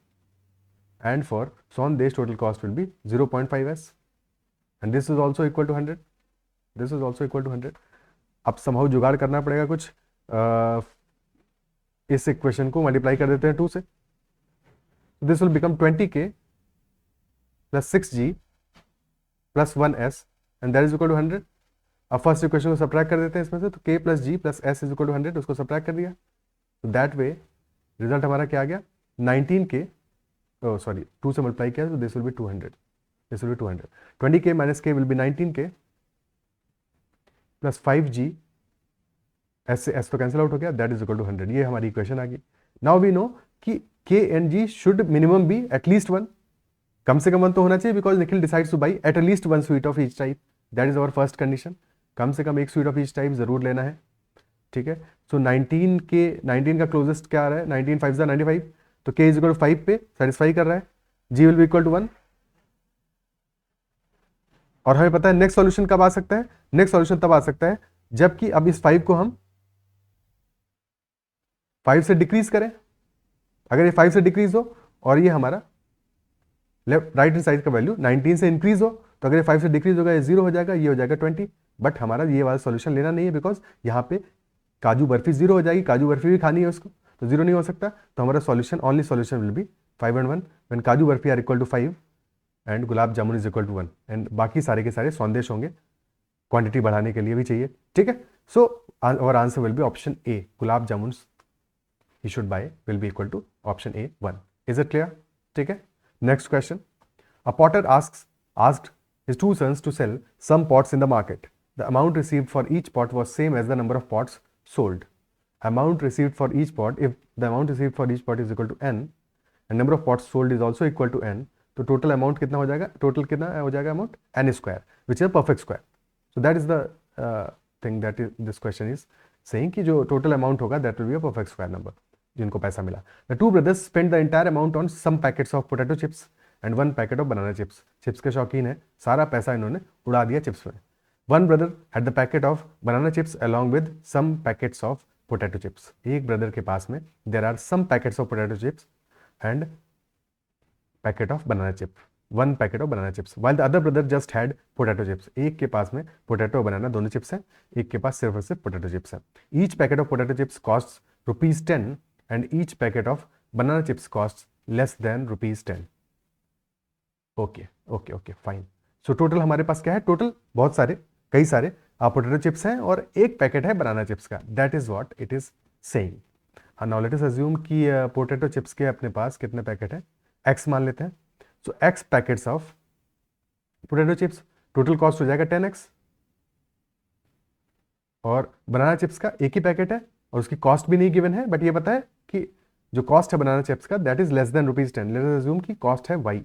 And for Sandesh total cost will be 0.5S. And this is also equal to 100. This is also equal to 100. अब somehow जुगाड़ करना पड़ेगा कुछ. इस equation को multiply कर देते हैं 2 से. This will become 20K plus 6G plus 1S and that is equal to 100. अब फर्स्ट इक्वेशन को सब्ट्रैक्ट कर देते हैं इसमें से, तो K plus G plus S is equal to 100, उसको सब्ट्रैक्ट कर दिया. तो दैट वे रिजल्ट हमारा क्या आ गया? 19K, सॉरी 2 से मल्टीप्लाई किया तो this will be 200. This will be 200. 20K minus K will be 19K plus 5G. S से S तो कैंसिल आउट हो गया. That is equal to 100. ये हमारी इक्वेशन आ गई. Now we know कि K and G should minimum be at least 1. कम से कम 1 तो होना चाहिए because Nikhil decides to buy at least one sweet of each type. That is our first condition. कम से कम एक स्वीट ऑफ each type जरूर लेना है. ठीक है. सो 19 का क्लोजेस्ट क्या आ रहा है? 19 5 95. तो K इज इक्वल टू 5 पे सेटिस्फाई कर रहा है. G will be equal to 1. और हमें पता है नेक्स्ट सॉल्यूशन कब आ सकता है? नेक्स्ट सॉल्यूशन तब आ सकता है जबकि अब इस 5 को हम 5 से डिक्रीज करें. अगर ये 5 से डिक्रीज हो और ये हमारा लेफ्ट राइट हैंड साइड का वैल्यू 19 से इंक्रीज हो, तो अगर ये 5 से डिक्रीज होगा ये 0 हो जाएगा, ये हो जाएगा 20. बट हमारा ये वाला सॉल्यूशन लेना नहीं है बिकॉज यहाँ पे काजू बर्फी 0 हो जाएगी. काजू बर्फी भी खानी है उसको, तो 0 नहीं हो सकता. तो हमारा solution only solution will be 5 and 1 when kaju barfi are equal to 5 and gulab jamun is equal to 1. And बाकी सारे के सारे संदेश होंगे, क्वांटिटी बढ़ाने के लिए भी चाहिए. ठीक है. So our answer will be option A. Gulab jamun he should buy will be equal to option A 1. Is it clear? ठीक है. Next question. A potter asked his 2 sons to sell some pots in the market. The amount received for each pot was same as the number of pots sold. Amount received for each pot, if the amount received for each pot is equal to n and number of pots sold is also equal to n, तो total amount कितना हो जाएगा? Total कितना हो जाएगा amount? n square, which is a perfect square. So that is the thing that this question is saying कि जो total amount होगा that will be a perfect square number जिनको पैसा मिला. The 2 brothers spent the entire amount on some packets of potato chips and 1 packet of banana chips. Chips के शौकीन है, सारा पैसा इन्होंने उड़ा दिया चिप्स में. One brother had the packet of banana chips along with some packets of potato chips. एक ब्रदर के पास में there are some packets of potato chips and packet of banana chip. 1 packet of banana chips. While the other brother just had potato chips. एक के पास में potato और banana दोनों chips हैं, एक के पास सिर्फ और सिर्फ potato chips हैं. Each packet of potato chips costs ₹10 and each packet of banana chips costs less than ₹10. Okay, fine. So total हमारे पास क्या है? Total बहुत सारे, कई सारे पोटैटो चिप्स हैं और एक पैकेट है बनाना चिप्स का. That is what it is saying. Now let us assume कि पोटैटो चिप्स के अपने पास कितने पैकेट हैं? X मान लेते हैं. So X packets of potato chips, total cost हो जाएगा 10X. और बनाना चिप्स का एक ही पैकेट है और उसकी कॉस्ट भी नहीं गिवन है, बट ये पता है कि जो कॉस्ट है बनाना चिप्स का that is less than ₹10. Let us assume कि कॉस्ट है Y.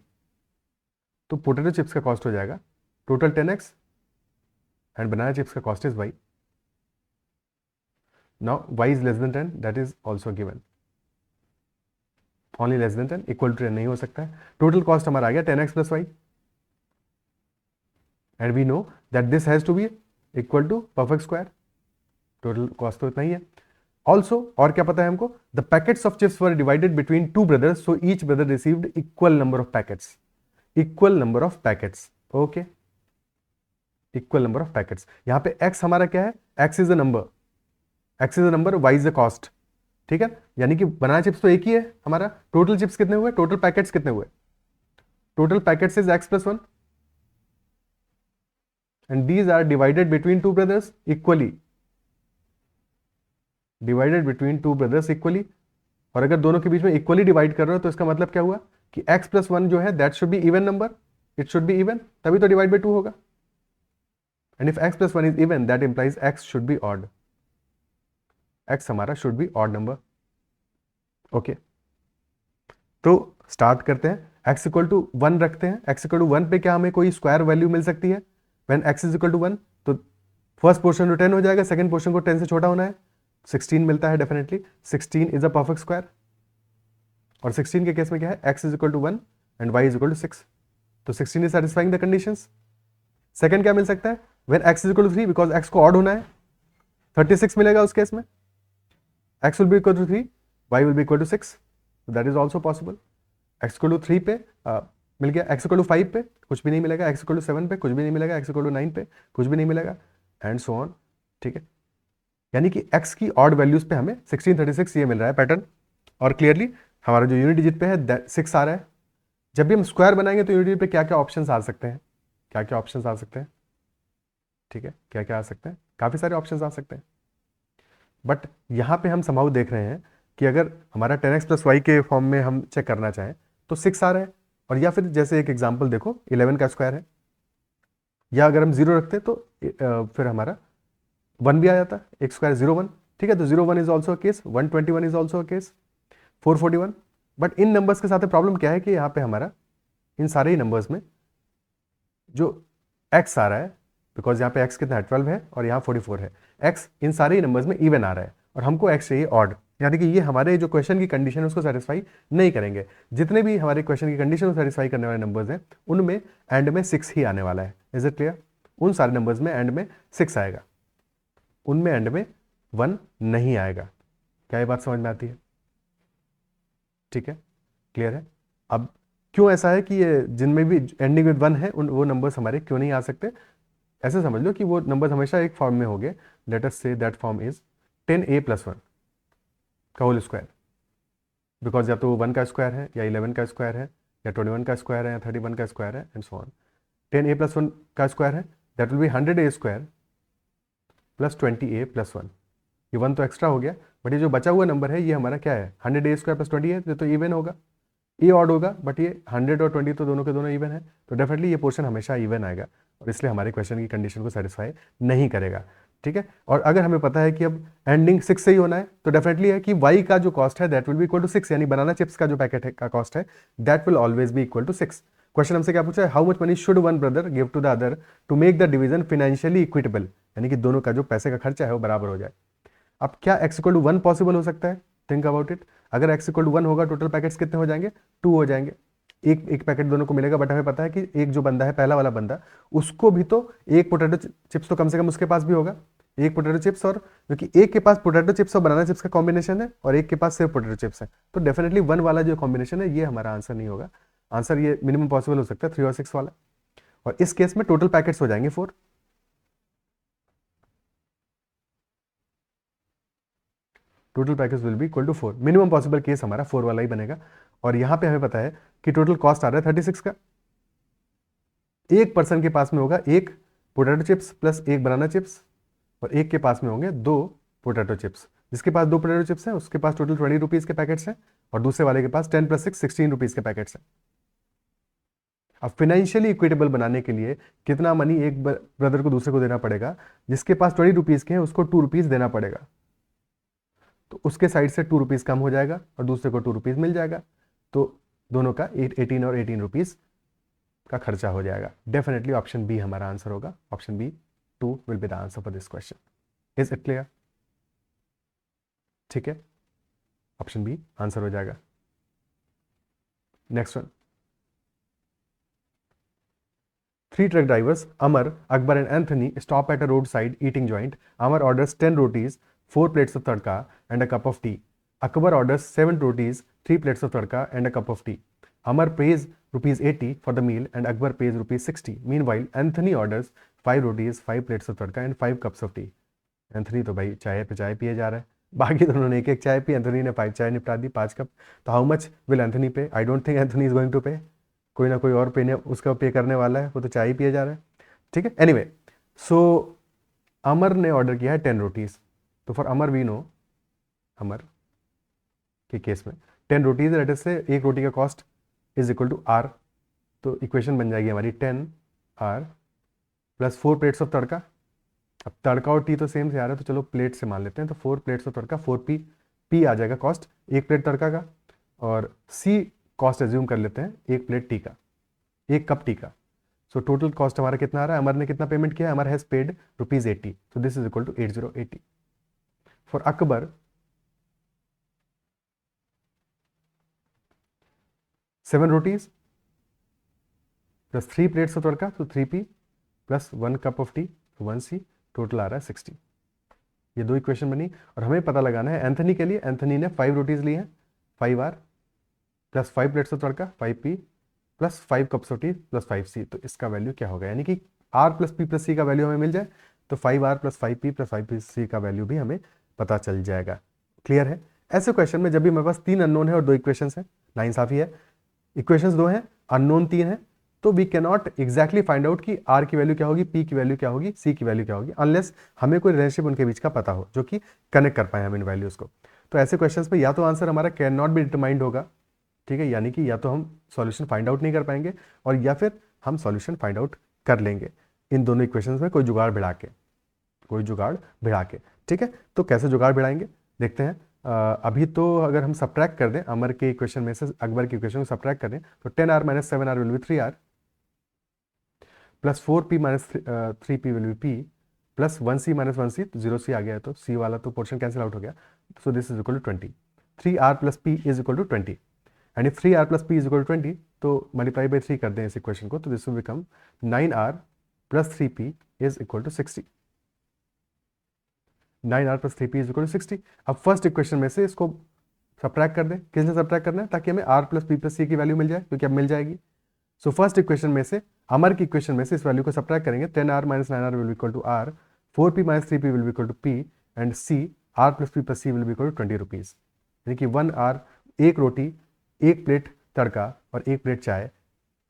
तो पोटैटो चिप्स का कॉस्ट हो जाएगा total 10X and banana chips का cost is Y. Now Y is less than 10, that is also given. Only less than 10, equal to 10 नहीं हो सकता है. टोटल कॉस्ट हमारा आ गया 10X plus Y and we know that this has to be equal to perfect square. Total cost तो इतना ही है. Also और क्या पता है हमको? The packets of chips were divided between 2 brothers, so each brother received equal number of packets. Equal number of packets. Okay, equal number of packets. यहां पे x हमारा क्या है? x is a number, x is a number, y is a cost. ठीक है. यानी कि banana chips तो एक ही है हमारा. टोटल चिप्स कितने हुए? टोटल पैकेट्स कितने हुए? Total packets is x plus 1 and these are divided between 2 brothers equally. Divided between 2 brothers equally. और अगर दोनों के बीच में इक्वली डिवाइड कर रहे हो तो इसका मतलब क्या हुआ कि x plus 1 जो है that should be even number. It should be even, तभी तो डिवाइड बाई 2 होगा. And if x plus 1 is even that implies x should be odd. x हमारा should be odd number. Okay, तो start करते हैं. x equal to 1 रखते हैं. x equal to 1 पे क्या हमें कोई स्क्वायर वैल्यू मिल सकती है? When x is equal to 1, तो फर्स्ट पोर्शन तो 10 हो जाएगा, सेकंड पोर्शन को 10 से छोटा होना है, 16 मिलता है definitely. 16 is a perfect square, और 16 के केस में क्या है, x is equal to 1 and y is equal to 6, तो 16 is satisfying the conditions. Second क्या मिल सकता है, when x is equal to 3, because x को ऑड होना है, 36 मिलेगा उस केस में, x will be equal to 3, y will be equal to 6, so that is also possible। x equal to 3 पे मिल गया, x equal to 5 पे कुछ भी नहीं मिलेगा, x equal to 7 पे कुछ भी नहीं मिलेगा, x equal to 9 पे कुछ भी नहीं मिलेगा, एंड सो ऑन। ठीक है, यानी कि x की ऑड वैल्यूज पे हमें 16, 36 ये मिल रहा है पैटर्न। और क्लियरली हमारा जो यूनिट डिजिट पे है 6 आ रहा है। जब भी हम स्क्वायर बनाएंगे तो यूनिट डिजिट पे क्या क्या ऑप्शन आ सकते हैं, क्या क्या ऑप्शन आ सकते हैं, ठीक है, क्या क्या आ सकते हैं, काफ़ी सारे ऑप्शन आ सकते हैं। बट यहाँ पे हम समहाउ देख रहे हैं कि अगर हमारा 10x प्लस वाई के फॉर्म में हम चेक करना चाहें तो 6 आ रहा है, और या फिर जैसे एक एग्जांपल देखो 11 का स्क्वायर है, या अगर हम 0 रखते तो फिर हमारा 1 भी आ जाता, एक स्क्वायर 0 1, ठीक है, तो 0 1 is also case, 121 is also case, 441। But in numbers के साथ प्रॉब्लम क्या है कि यहाँ पे हमारा इन सारे ही नंबर्स में जो x आ रहा है, बिकॉज यहाँ पे x कितना है 12 है और यहाँ 44 है, x इन सारे ही नंबर्स में इवन आ रहा है, और हमको x चाहिए ऑड, यानी कि ये हमारे जो क्वेश्चन की कंडीशन है उसको सेटिस्फाई नहीं करेंगे। जितने भी हमारे क्वेश्चन की कंडीशन को सेटिस्फाई करने वाले नंबर्स हैं उनमें एंड में 6 ही आने वाला है। Is it clear? उन सारे नंबर्स में एंड में 6 आएगा, उनमें एंड में 1 नहीं आएगा। क्या ये बात समझ में आती है? ठीक है, क्लियर है? अब क्यों ऐसा है कि ये जिनमें भी एंडिंग विद 1 है वो नंबर्स हमारे क्यों नहीं आ सकते? ऐसे समझ लो कि वो नंबर हमेशा एक फॉर्म में होंगे। Let us say that form is 10a + 1 का होल स्क्वायर, बिकॉज या तो 1 का स्क्वायर है, या 11 का स्क्वायर है, या 21 का स्क्वायर है, या 31 का स्क्वायर है, एंड सो ऑन। 10a + 1 का स्क्वायर है, that will B 100a square plus 20a + 1। ये 1 तो एक्स्ट्रा हो गया, बट ये जो बचा हुआ नंबर है ये हमारा क्या है, 100a स्क्वायर प्लस 20 है, तो इवन होगा, ये ऑड होगा, बट ये 100 और 20 तो दोनों के दोनों इवन है, तो डेफिनेटली ये पोर्शन हमेशा इवन आएगा, और इसलिए हमारे क्वेश्चन की कंडीशन को सेटिस्फाई नहीं करेगा। ठीक है, और अगर हमें पता है कि अब एंडिंग 6 से ही होना है, तो डेफिनेटली है कि y का जो कॉस्ट है that will be equal to 6, यानी बनाना चिप्स का जो पैकेट है का कॉस्ट है that will always be equal to 6। Question हमसे क्या पूछा है, how much money should one brother give to the other to make the division financially equitable, यानी कि दोनों का जो पैसे का खर्चा है वो बराबर हो जाए। अब क्या x इक्वल टू 1 पॉसिबल हो सकता है? Think about it. अगर x इक्वल टू 1 होगा, टोटल पैकेट्स कितने हो जाएंगे? 2 हो जाएंगे। एक एक पैकेट दोनों को मिलेगा, बट हमें पता है कि एक जो बंदा है, पहला वाला बंदा, उसको भी तो एक पोटैटो चिप्स तो कम से कम उसके पास भी होगा, एक पोटैटो चिप्स, और क्योंकि एक के पास पोटैटो चिप्स और बनाना चिप्स का कॉम्बिनेशन है और एक के पास सिर्फ पोटैटो चिप्स है, तो डेफिनेटली 1 वाला जो कॉम्बिनेशन है ये हमारा आंसर नहीं होगा। आंसर ये मिनिमम पॉसिबल हो सकता है 3 और 6 वाला, और इस केस में टोटल पैकेट्स हो जाएंगे 4। Total package will be equal to 4। Minimum possible case हमारा 4 वाला ही बनेगा, और यहाँ पे हमें पता है कि टोटल कॉस्ट आ रहा है 36 का। एक पर्सन के पास में होगा एक पोटैटो चिप्स प्लस एक बनाना चिप्स, और एक के पास में होंगे 2 पोटैटो चिप्स। जिसके पास 2 पोटैटो चिप्स हैं उसके पास टोटल 20 रुपीज़ के पैकेट्स हैं, और दूसरे वाले के पास 10 + 6 16 रुपीज़ के पैकेट्स हैं। अब फाइनेंशियली इक्विटेबल बनाने के लिए कितना मनी एक ब्रदर को दूसरे को देना पड़ेगा? जिसके पास 20 रुपीज़ के हैं उसको 2 रुपीज़ देना पड़ेगा, तो उसके साइड से 2 रुपीज़ कम हो जाएगा और दूसरे को 2 रुपीज़ मिल जाएगा, तो दोनों का 18 और 18 रुपीज़ का खर्चा हो जाएगा। डेफिनेटली ऑप्शन बी हमारा आंसर होगा। Option B 2 will be the answer for this question. Is it clear? ठीक है, ऑप्शन बी आंसर हो जाएगा। Next one, 3 truck drivers, Amar, Akbar and Anthony stop at a roadside eating joint. Amar orders 10 rotis, 4 plates of tadka and a cup of tea. Akbar orders 7 rotis, 3 plates of tadka and a cup of tea. Amar pays rupees 80 for the meal and Akbar pays rupees 60. Meanwhile, Anthony orders 5 rotis, 5 plates of tadka and 5 cups of tea. Anthony तो भाई चाय पे चाय पिए जा रहा है, बाकी दोनों ने एक एक चाय पी, एंथनी ने 5 चाय निपटा दी, 5 कप। तो how much will Anthony pay? I don't think Anthony is going to pay, कोई ना कोई और पे उसका पे करने वाला है, वो तो चाय ही पिए जा रहा है। ठीक है, एनीवे, सो अमर ने ऑर्डर किया है 10 रोटीज, तो फॉर अमर वी नो, अमर के केस में 10 रोटीज रेट से एक रोटी का cost is equal to R, तो इक्वेशन बन जाएगी हमारी 10 आर प्लस 4 प्लेट्स ऑफ तड़का। अब तड़का और टी तो सेम से आ रहा है, तो चलो प्लेट से मान लेते हैं, तो 4 plates of tadka, 4p, p आ जाएगा कॉस्ट एक प्लेट तड़का का, और c कॉस्ट एज्यूम कर लेते हैं एक प्लेट टी का, एक कप टी का। सो टोटल कॉस्ट हमारा कितना आ रहा है, अमर ने कितना पेमेंट किया है, Amar has paid ₹80, so this is equal to 8080. For Akbar 7 rotis plus 3 plates of tadka, तो 3p plus 1 cup of tea, 1c, total आ रहा है 60. ये दो इक्वेशन बनी और हमें पता लगाना है एंथनी के लिए. एंथनी ने 5 रोटीज ली हैं, 5r plus 5 plates of tadka, 5p plus 5 cups of T plus 5c. तो इसका वैल्यू क्या होगा, यानी कि r plus p plus c का वैल्यू हमें मिल जाए तो 5r plus 5p plus 5c का वैल्यू भी हमें पता चल जाएगा. क्लियर है. ऐसे क्वेश्चन में जब भी मेरे पास 3 अननोन है और 2 इक्वेशंस हैं, नाइंसाफी है. इक्वेशंस 2 हैं, अननोन 3 है, तो we can not exactly find out कि r की वैल्यू क्या होगी, p की वैल्यू क्या होगी, c की वैल्यू क्या होगी, अनलेस हमें कोई रिलेशनशिप उनके बीच का पता हो जो कि कनेक्ट कर पाए हम इन वैल्यूज को. तो ऐसे क्वेश्चंस पे या तो आंसर हमारा कैन नॉट बी डिटरमाइंड होगा, ठीक है, यानी कि या तो हम सॉल्यूशन फाइंड आउट नहीं कर पाएंगे और या फिर हम सॉल्यूशन फाइंड आउट कर लेंगे इन दोनों इक्वेशंस में कोई जुगाड़ भिड़ा के. ठीक है, तो कैसे जुगाड़ भिड़ाएंगे देखते हैं. अभी तो अगर हम सब्ट्रैक्ट कर दें अमर के इक्वेशन में से अकबर के इक्वेशन को सब्ट्रैक्ट कर दें तो 10r minus 7r will be 3r plus 4p minus 3p will B p plus 1c minus 1c, तो 0c आ गया है तो c वाला तो पोर्शन कैंसिल आउट हो गया. So this is equal to 20. 3r plus p is equal to 20 and if 3r plus p is equal to 20 तो multiply by 3 कर दें इस इक्वेशन को, तो this will become 9r plus 3p is equal to 60. 9r plus 3p is equal to 60. अब first equation में से इसको सब्ट्रैक्ट कर दें. किस लिए सब्ट्रैक्ट करना है, ताकि हमें r plus p plus c की वैल्यू मिल जाए, क्योंकि अब मिल जाएगी. सो फर्स्ट इक्वेशन में से अमर की इक्वेशन में से इस वैल्यू को सब्ट्रैक्ट करेंगे. 10r minus 9r will be equal to r, 4p minus 3p will be equal to p and c r plus p plus c will be equal to 20 rupees. यानी कि 1r, एक रोटी, एक plate तड़का और एक plate चाय,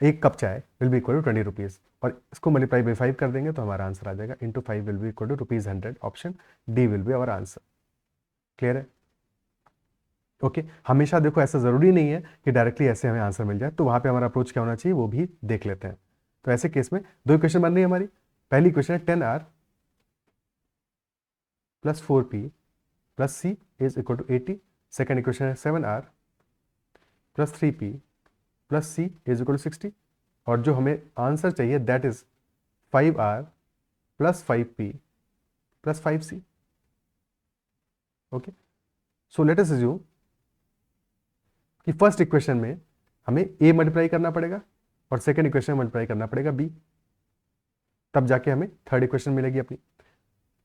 एक cup चाय will be equal to 20 rupees. और इसको मल्टीप्लाई बाई 5 कर देंगे तो हमारा आंसर आ जाएगा into 5 will be equal to ₹100. Option D will be our answer. Clear है. ओके हमेशा देखो ऐसा ज़रूरी नहीं है कि डायरेक्टली ऐसे हमें आंसर मिल जाए, तो वहाँ पे हमारा अप्रोच क्या होना चाहिए वो भी देख लेते हैं. तो ऐसे केस में दो इक्वेशन बन रही है हमारी. पहली इक्वेशन है 10r plus 4p plus c is equal to 80. Second equation है 7r plus 3p plus c is equal to 60. और जो हमें आंसर चाहिए that is 5r plus 5p plus 5c. Okay so let us assume कि first equation में हमें a multiply करना पड़ेगा और सेकेंड इक्वेशन में मल्टीप्लाई करना पड़ेगा b, तब जाके हमें थर्ड इक्वेशन मिलेगी अपनी.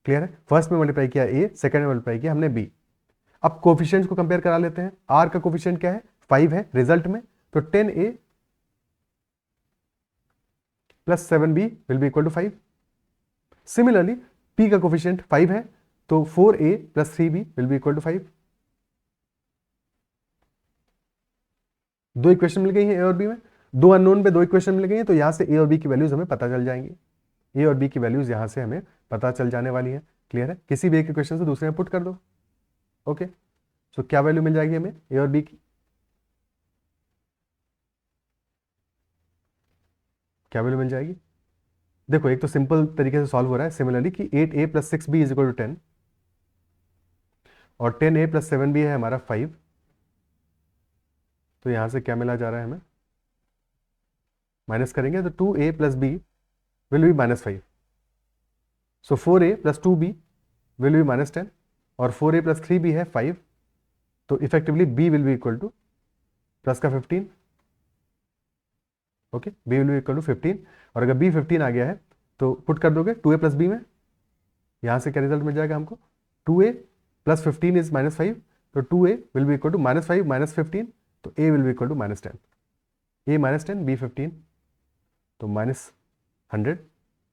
क्लियर है. फर्स्ट में मल्टीप्लाई किया a, सेकेंड में मल्टीप्लाई किया हमने b. अब कोफिशिएंट्स को कंपेयर करा लेते हैं. r का कोफिशिएंट क्या है, 5 है रिजल्ट में, तो 10a plus 7b will be equal to 5. Similarly p का कोफिशिएंट 5 है तो 4a plus 3b will be equal to 5. दो इक्वेशन मिल गई हैं a और b में, दो अननोन पे दो इक्वेशन मिल गई हैं, तो यहां से a और b की वैल्यूज हमें पता चल जाएंगी. a और b की वैल्यूज यहां से हमें पता चल जाने वाली है. क्लियर है. किसी भी एक इक्वेशन से दूसरे में पुट कर दो. ओके सो क्या वैल्यू मिल जाएगी हमें a और b की, क्या वैल्यू मिल जाएगी. देखो एक तो सिंपल तरीके से सॉल्व हो रहा है सिमिलरली कि 8a plus 6b is equal to 10 और 10a प्लस 7b है हमारा 5. तो यहां से क्या मिला जा रहा है हमें, माइनस करेंगे तो 2a plus b will be minus 5. So 4a plus 2b will be minus 10 और 4a प्लस 3b है 5. तो effectively b will be equal to plus का 15. Okay b will be equal to 15 और अगर b 15 आ गया है तो पुट कर दोगे 2a प्लस b में. यहां से क्या रिजल्ट मिल जाएगा हमको, 2a प्लस 15 इज माइनस 5, तो 2a will be equal to minus 5 minus 15, तो a will be equal to minus 10. a minus 10 b 15 तो माइनस 100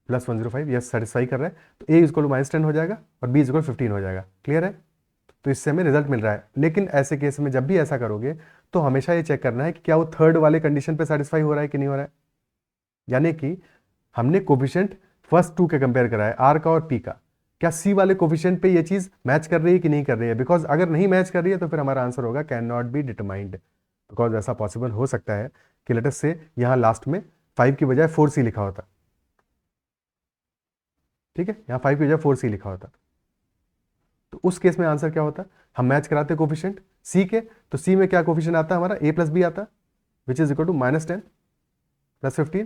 प्लस 105. यस सेटिस्फाई कर रहा है, तो a इक्वल टू माइनस 10 हो जाएगा और b इक्वल 15 हो जाएगा. क्लियर है. तो इससे हमें रिजल्ट मिल रहा है. लेकिन ऐसे केस में जब भी ऐसा करोगे तो हमेशा ये चेक करना है कि क्या वो थर्ड वाले कंडीशन पे सेटिस्फाई हो रहा है कि नहीं हो रहा है. यानी कि हमने कोफिशिएंट फर्स्ट टू के कंपेयर करा है, आर का और पी का, क्या सी वाले कोफिशिएंट पे ये चीज मैच कर रही है कि नहीं कर रही है. बिकॉज अगर नहीं मैच कर रही है तो फिर हमारा आंसर होगा can not be determined. Because ऐसा पॉसिबल हो सकता है कि लेट अस से यहाँ लास्ट में 5 की बजाय 4c लिखा होता. ठीक है, यहाँ 5 की बजाय 4c लिखा होता, तो उस केस में आंसर क्या होता, हम मैच कराते कोफिशिएंट सी के, तो सी में क्या कोफिशिएंट आता है हमारा, a प्लस बी आता which is equal to minus 10 plus 15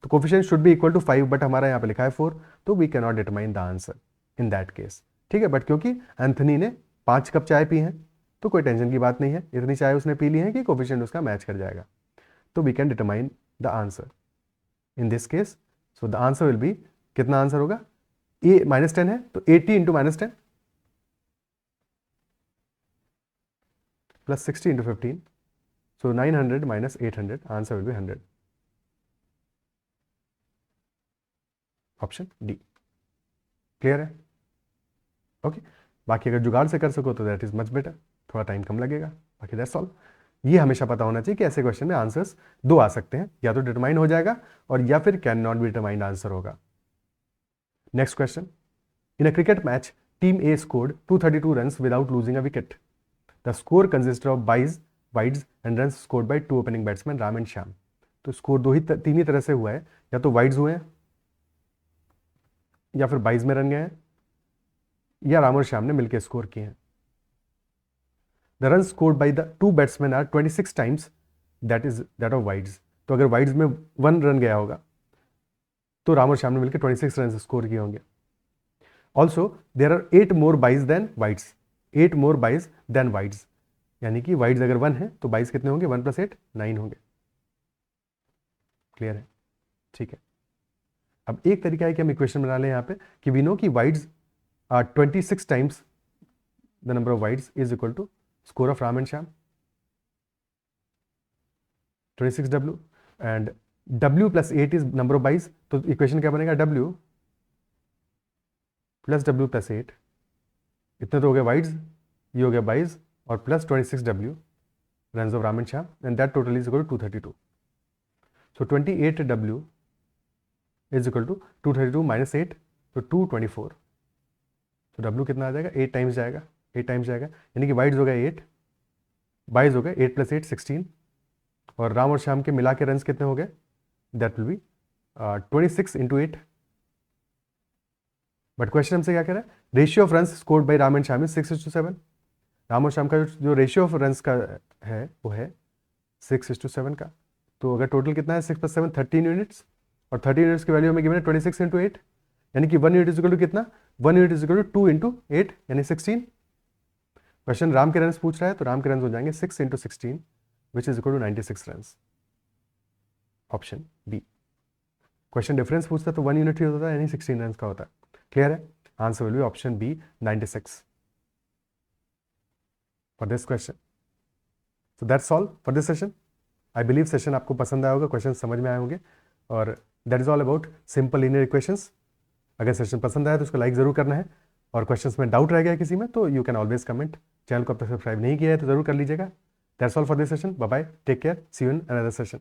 तो coefficient should be equal to 5, but हमारा यहाँ पे लिखा है 4, तो we can not determine the answer in that case. ठीक है, बट क्योंकि एंथनी ने 5 कप चाय पी है तो कोई टेंशन की बात नहीं है, इतनी चाय उसने पी ली है कि कोफिशिएंट उसका मैच कर जाएगा, तो we can determine the answer in this case. So the answer will be, कितना आंसर होगा, ए -10 है तो 80 into -10 plus 60 into 15, so 900 minus 800, answer will be 100. Option D. Clear है? ओके, बाकी अगर जुगाड़ से कर सको तो दैट इज मच बेटर, थोड़ा टाइम कम लगेगा, बाकी दैट्स ऑल। ये हमेशा पता होना चाहिए कि ऐसे क्वेश्चन में आंसर्स दो आ सकते हैं, या तो डिटरमाइन हो जाएगा और या फिर can not be determined answer होगा। Next question, in a cricket match team A scored 232 runs without losing a wicket. The score consisted of 22 wides and runs scored by 2 opening batsman Ram and Shyam. तो score तीन ही तरह से हुआ है, या तो wides हुए हैं, या फिर 22 में रन गए हैं, या राम और श्याम ने मिलकर स्कोर किए हैं। The run scored by the 2 batsman are 26 times that of wides. तो अगर वाइड्स में 1 रन गया होगा तो राम और श्याम ने मिलकर 26 रन स्कोर किए होंगे। Also there are 8 more byes than wides, 8 more byes than wides, यानी कि वाइड्स अगर 1 है तो बाइज कितने होंगे, 1 + 8 9 होंगे। क्लियर है? ठीक है, अब एक तरीका है कि हम इक्वेशन बना लें यहाँ पे कि वी नो कि wides are 26 times the number of wides is equal to score of Ram and Shyam 26W, and W + 8 is number of byes. तो इक्वेशन क्या बनेगा, W + W + 8, इतने तो हो गए वाइड्स, ये हो गया बाइज, और plus 26W runs of Ram and Shyam, and that total is equal to 232। So 28W is equal to 232 - 8, तो 224। तो W कितना आ जाएगा, 8 टाइम्स जाएगा, 8 टाइम्स जाएगा, यानी कि वाइड्स हो गया 8, बाइज हो गए 8 + 8 16, और राम और श्याम के मिला के रन्स कितने हो गए, that will B 26 × 8। But question हमसे क्या कह रहा है, ratio of runs scored bye Ram and Shyam is 6:7। Ram और श्याम का जो रेशियो ऑफ रन्स का है वो है 6:7 का। तो अगर टोटल कितना है 6 + 7 13 यूनिट्स, और 13 यूनिट्स की वैल्यू हमें गिवन है 26 × 8, यानी कि 1 यूनिट इज इक्वल टू कितना, 1 यूनिट इज इक्वल टू 2 × 8 यानी 16। क्वेश्चन राम के रन्स पूछ रहा है, तो राम के रन्स हो जाएंगे 6 × 16 which is equal to 96 runs. Option B. Question difference पूछता है तो 1 यूनिट ही होता है, यानी 16 रन्स का होता है। क्लियर है? Answer will be option B 96 for this question. So that's all for this session. I believe session आपको पसंद आया होगा, क्वेश्चन समझ में आए होंगे, और that is all about simple linear equations. अगर सेशन पसंद आया तो उसको लाइक जरूर करना है, और क्वेश्चंस में डाउट रह गया किसी में तो you can always comment. Channel को अब तक सब्सक्राइब नहीं किया है तो जरूर कर लीजिएगा। That's all for this session. Bye bye, take care, see you in another session.